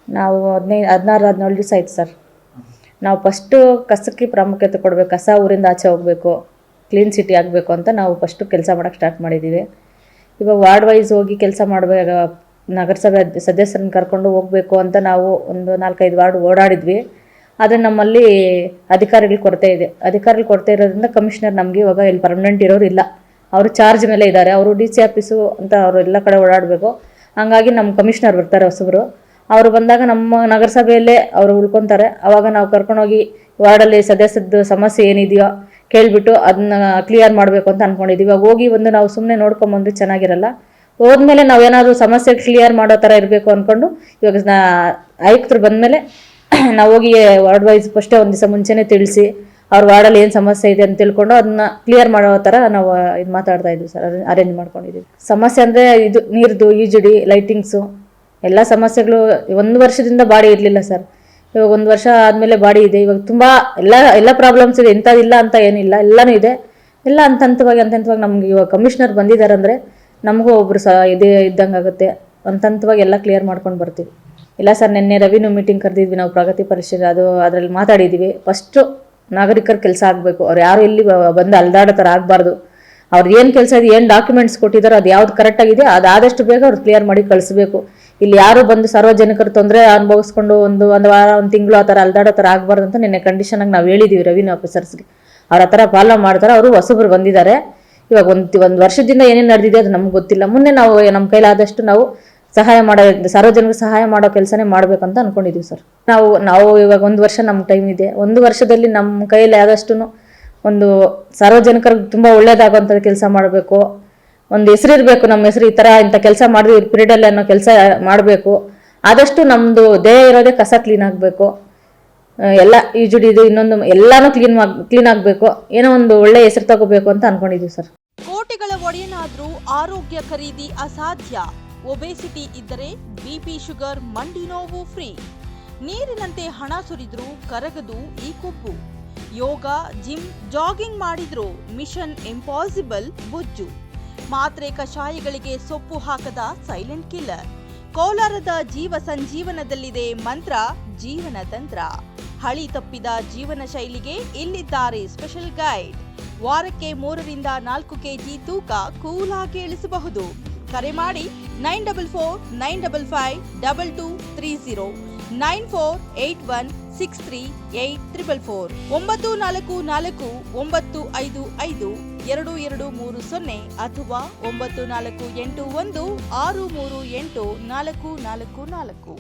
ನಾವು 16 ದಿವಸ ಆಯ್ತು ಸರ್. ನಾವು ಫಸ್ಟು ಕಸಕ್ಕೆ ಪ್ರಾಮುಖ್ಯತೆ ಕೊಡಬೇಕು. ಕಸ ಊರಿಂದ ಆಚೆ ಹೋಗಬೇಕು, ಕ್ಲೀನ್ ಸಿಟಿ ಆಗಬೇಕು ಅಂತ ನಾವು ಫಸ್ಟು ಕೆಲಸ ಮಾಡೋಕ್ಕೆ ಸ್ಟಾರ್ಟ್ ಮಾಡಿದ್ದೀವಿ. ಇವಾಗ ವಾರ್ಡ್ ವೈಸ್ ಹೋಗಿ ಕೆಲಸ ಮಾಡಬೇಕು, ನಗರಸಭೆ ಸದಸ್ಯರನ್ನ ಕರ್ಕೊಂಡು ಹೋಗಬೇಕು ಅಂತ ನಾವು ಒಂದು 4-5 ವಾರ್ಡ್ ಓಡಾಡಿದ್ವಿ. ಆದರೆ ನಮ್ಮಲ್ಲಿ ಅಧಿಕಾರಿಗಳ ಕೊರತೆ ಇದೆ. ಅಧಿಕಾರಿಗಳು ಕೊರತೆ ಇರೋದ್ರಿಂದ ಕಮಿಷನರ್ ನಮಗೆ ಇವಾಗ ಇಲ್ಲಿ ಪರ್ಮನೆಂಟ್ ಇರೋರು ಇಲ್ಲ. ಅವರು ಚಾರ್ಜ್ ಮೇಲೆ ಇದ್ದಾರೆ. ಅವರು DC ಆಫೀಸು ಅಂತ ಅವರು ಎಲ್ಲ ಕಡೆ ಓಡಾಡಬೇಕು. ಹಾಗಾಗಿ ನಮ್ಮ ಕಮಿಷನರ್ ಬರ್ತಾರೆ ಹೊಸಬರು. ಅವರು ಬಂದಾಗ ನಮ್ಮ ನಗರಸಭೆಯಲ್ಲೇ ಅವರು ಉಳ್ಕೊತಾರೆ. ಆವಾಗ ನಾವು ಕರ್ಕೊಂಡೋಗಿ ವಾರ್ಡಲ್ಲಿ ಸದಸ್ಯದ ಸಮಸ್ಯೆ ಏನಿದೆಯೋ ಕೇಳಿಬಿಟ್ಟು ಅದನ್ನ ಕ್ಲಿಯರ್ ಮಾಡಬೇಕು ಅಂತ ಅಂದ್ಕೊಂಡಿದ್ದೀವಿ. ಇವಾಗ ಹೋಗಿ ಒಂದು ನಾವು ಸುಮ್ಮನೆ ನೋಡ್ಕೊಂಬಂದ್ರೆ ಚೆನ್ನಾಗಿರಲ್ಲ. ಹೋದ್ಮೇಲೆ ನಾವೇನಾದರೂ ಸಮಸ್ಯೆ ಕ್ಲಿಯರ್ ಮಾಡೋ ಥರ ಇರಬೇಕು ಅಂದ್ಕೊಂಡು ಇವಾಗ ಆಯುಕ್ತರು ಬಂದಮೇಲೆ ನಾವು ಹೋಗಿ ವಾರ್ಡ್ ವೈಸ್ ಫಸ್ಟೇ ಒಂದು ದಿವಸ ಮುಂಚೆನೇ ತಿಳಿಸಿ ಅವ್ರ ವಾರ್ಡಲ್ಲಿ ಏನು ಸಮಸ್ಯೆ ಇದೆ ಅಂತ ತಿಳ್ಕೊಂಡು ಅದನ್ನ ಕ್ಲಿಯರ್ ಮಾಡೋ ಥರ ನಾವು ಇದು ಮಾತಾಡ್ತಾ ಇದ್ವಿ ಸರ್. ಅರೇಂಜ್ ಮಾಡ್ಕೊಂಡಿದ್ದೀವಿ. ಸಮಸ್ಯೆ ಅಂದರೆ ಇದು ನೀರ್ದು, ಈಜುಡಿ, ಲೈಟಿಂಗ್ಸು ಎಲ್ಲ ಸಮಸ್ಯೆಗಳು 1 ವರ್ಷದಿಂದ ಬಾಡಿ ಇರಲಿಲ್ಲ ಸರ್. ಇವಾಗ 1 ವರ್ಷ ಆದಮೇಲೆ ಬಾಡಿ ಇದೆ. ಇವಾಗ ತುಂಬ ಎಲ್ಲ ಪ್ರಾಬ್ಲಮ್ಸ್ ಇದೆ. ಇಂಥದ್ದಿಲ್ಲ ಅಂತ ಏನಿಲ್ಲ, ಎಲ್ಲನೂ ಇದೆ. ಎಲ್ಲ ಹಂತವಾಗಿ ನಮ್ಗೆ ಇವಾಗ ಕಮಿಷನರ್ ಬಂದಿದ್ದಾರೆ ಅಂದರೆ ನಮಗೂ ಒಬ್ಬರು ಇದೇ ಇದ್ದಂಗೆ ಆಗುತ್ತೆ. ಹಂತವಾಗಿ ಎಲ್ಲ ಕ್ಲಿಯರ್ ಮಾಡ್ಕೊಂಡು ಬರ್ತೀವಿ. ಇಲ್ಲ ಸರ್, ನಿನ್ನೆ ರೆವಿನ್ಯೂ ಮೀಟಿಂಗ್ ಕರೆದಿದ್ವಿ ನಾವು, ಪ್ರಗತಿ ಪರಿಶೀಲನೆ ಅದರಲ್ಲಿ ಮಾತಾಡಿದ್ದೀವಿ. ಫಸ್ಟು ನಾಗರಿಕರ ಕೆಲಸ ಆಗಬೇಕು. ಅವ್ರು ಯಾರು ಎಲ್ಲಿ ಬಂದು ಅಲ್ದಾಡೋ ಥರ ಆಗಬಾರ್ದು. ಅವ್ರು ಏನು ಕೆಲಸ ಇದೆ, ಏನು ಡಾಕ್ಯುಮೆಂಟ್ಸ್ ಕೊಟ್ಟಿದ್ದಾರೋ ಅದು ಯಾವ್ದು ಕರೆಕ್ಟಾಗಿದೆ ಅದು ಆದಷ್ಟು ಬೇಗ ಅವ್ರು ಕ್ಲಿಯರ್ ಮಾಡಿ ಕಳಿಸ್ಬೇಕು. ಇಲ್ಲಿ ಯಾರು ಬಂದು ಸಾರ್ವಜನಿಕರ ತೊಂದರೆ ಅನುಭವಿಸ್ಕೊಂಡು ಒಂದು ವಾರ, 1 ತಿಂಗಳು ಆ ಥರ ಅಲ್ದಾಡೋ ಥರ ಆಗಬಾರ್ದು ಅಂತ ನಿನ್ನೆ ಕಂಡೀಷನಾಗಿ ನಾವು ಹೇಳಿದ್ದೀವಿ ರೆವಿನ್ಯೂ ಆಫೀಸರ್ಸ್ಗೆ. ಅವ್ರು ಆ ಥರ ಫಾಲೋ ಮಾಡ್ತಾರೆ. ಅವರು ಹೊಸಬ್ರು ಬಂದಿದ್ದಾರೆ. ಇವಾಗ ಒಂದು ವರ್ಷದಿಂದ ಏನೇನು ನಡೆದಿದೆ ಅದು ನಮ್ಗೆ ಗೊತ್ತಿಲ್ಲ. ಮುಂದೆ ನಾವು ನಮ್ಮ ಕೈಲಾದಷ್ಟು ನಾವು ಸಾರ್ವಜನಿಕರಿಗೆ ಸಹಾಯ ಮಾಡೋ ಕೆಲಸನೇ ಮಾಡ್ಬೇಕಂತ ಅನ್ಕೊಂಡಿದೀವಿ ಸರ್. ನಾವು ಇವಾಗ 1 ವರ್ಷ ನಮ್ಮ ಟೈಮ್ ಇದೆ. 1 ವರ್ಷದಲ್ಲಿ ನಮ್ಮ ಕೈಯಲ್ಲಿ ಆದಷ್ಟು ಒಂದು ಸಾರ್ವಜನಿಕರಿಗೆ ತುಂಬ ಒಳ್ಳೇದಾಗುವಂಥ ಕೆಲಸ ಮಾಡಬೇಕು. ಒಂದು ಹೆಸರಿರಬೇಕು, ನಮ್ಮ ಹೆಸರು ಈ ಥರ ಇಂಥ ಕೆಲಸ ಮಾಡಿದ್ವಿ ಈ ಪೀರಿಯಡಲ್ಲಿ ಅನ್ನೋ ಕೆಲಸ ಮಾಡಬೇಕು. ಆದಷ್ಟು ನಮ್ಮದು ಧ್ಯೇಯ ಇರೋದೇ ಕಸ ಕ್ಲೀನ್ ಆಗಬೇಕು. ಎಲ್ಲ ಈಜುಡಿದು ಇನ್ನೊಂದು ಎಲ್ಲನೂ ಕ್ಲೀನ್ ಆಗಬೇಕು. ಏನೋ ಒಂದು ಒಳ್ಳೆ ಹೆಸರು ತಗೋಬೇಕು ಅಂತ ಅನ್ಕೊಂಡಿದೀವಿ ಸರ್. ಕೋಟಿಗಳ ಒಡೆಯನಾದ್ರೂ ಆರೋಗ್ಯ ಖರೀದಿ ಅಸಾಧ್ಯ. ಒಬೆಸಿಟಿ ಇದ್ದರೆ BP, ಶುಗರ್, ಮಂಡಿ ನೋವು ಫ್ರೀ. ನೀರಿನಂತೆ ಹಣ ಸುರಿದ್ರೂ ಕರಗದು ಈ ಕೊಬ್ಬು. ಯೋಗ, ಜಿಮ್, ಜಾಗಿಂಗ್ ಮಾಡಿದ್ರೂ ಮಿಷನ್ ಇಂಪಾಸಿಬಲ್ ಬೊಜ್ಜು. ಮಾತ್ರೆ ಕಷಾಯಗಳಿಗೆ ಸೊಪ್ಪು ಹಾಕದ ಸೈಲೆಂಟ್ ಕಿಲ್ಲರ್. ಕೋಲಾರದ ಜೀವ ಸಂಜೀವನದಲ್ಲಿದೆ ಮಂತ್ರ, ಜೀವನ ತಂತ್ರ. ಹಳಿ ತಪ್ಪಿದ ಜೀವನ ಶೈಲಿಗೆ ಇಲ್ಲಿದ್ದಾರೆ ಸ್ಪೆಷಲ್ ಗೈಡ್. ವಾರಕ್ಕೆ 3ರಿಂದ 4 kg ತೂಕ ಕೂಲಾಗಿ ಇಳಿಸಬಹುದು. ಕರೆ ಮಾಡಿ 9449552230 9481638444 9444955230 ಅಥವಾ 9481638444.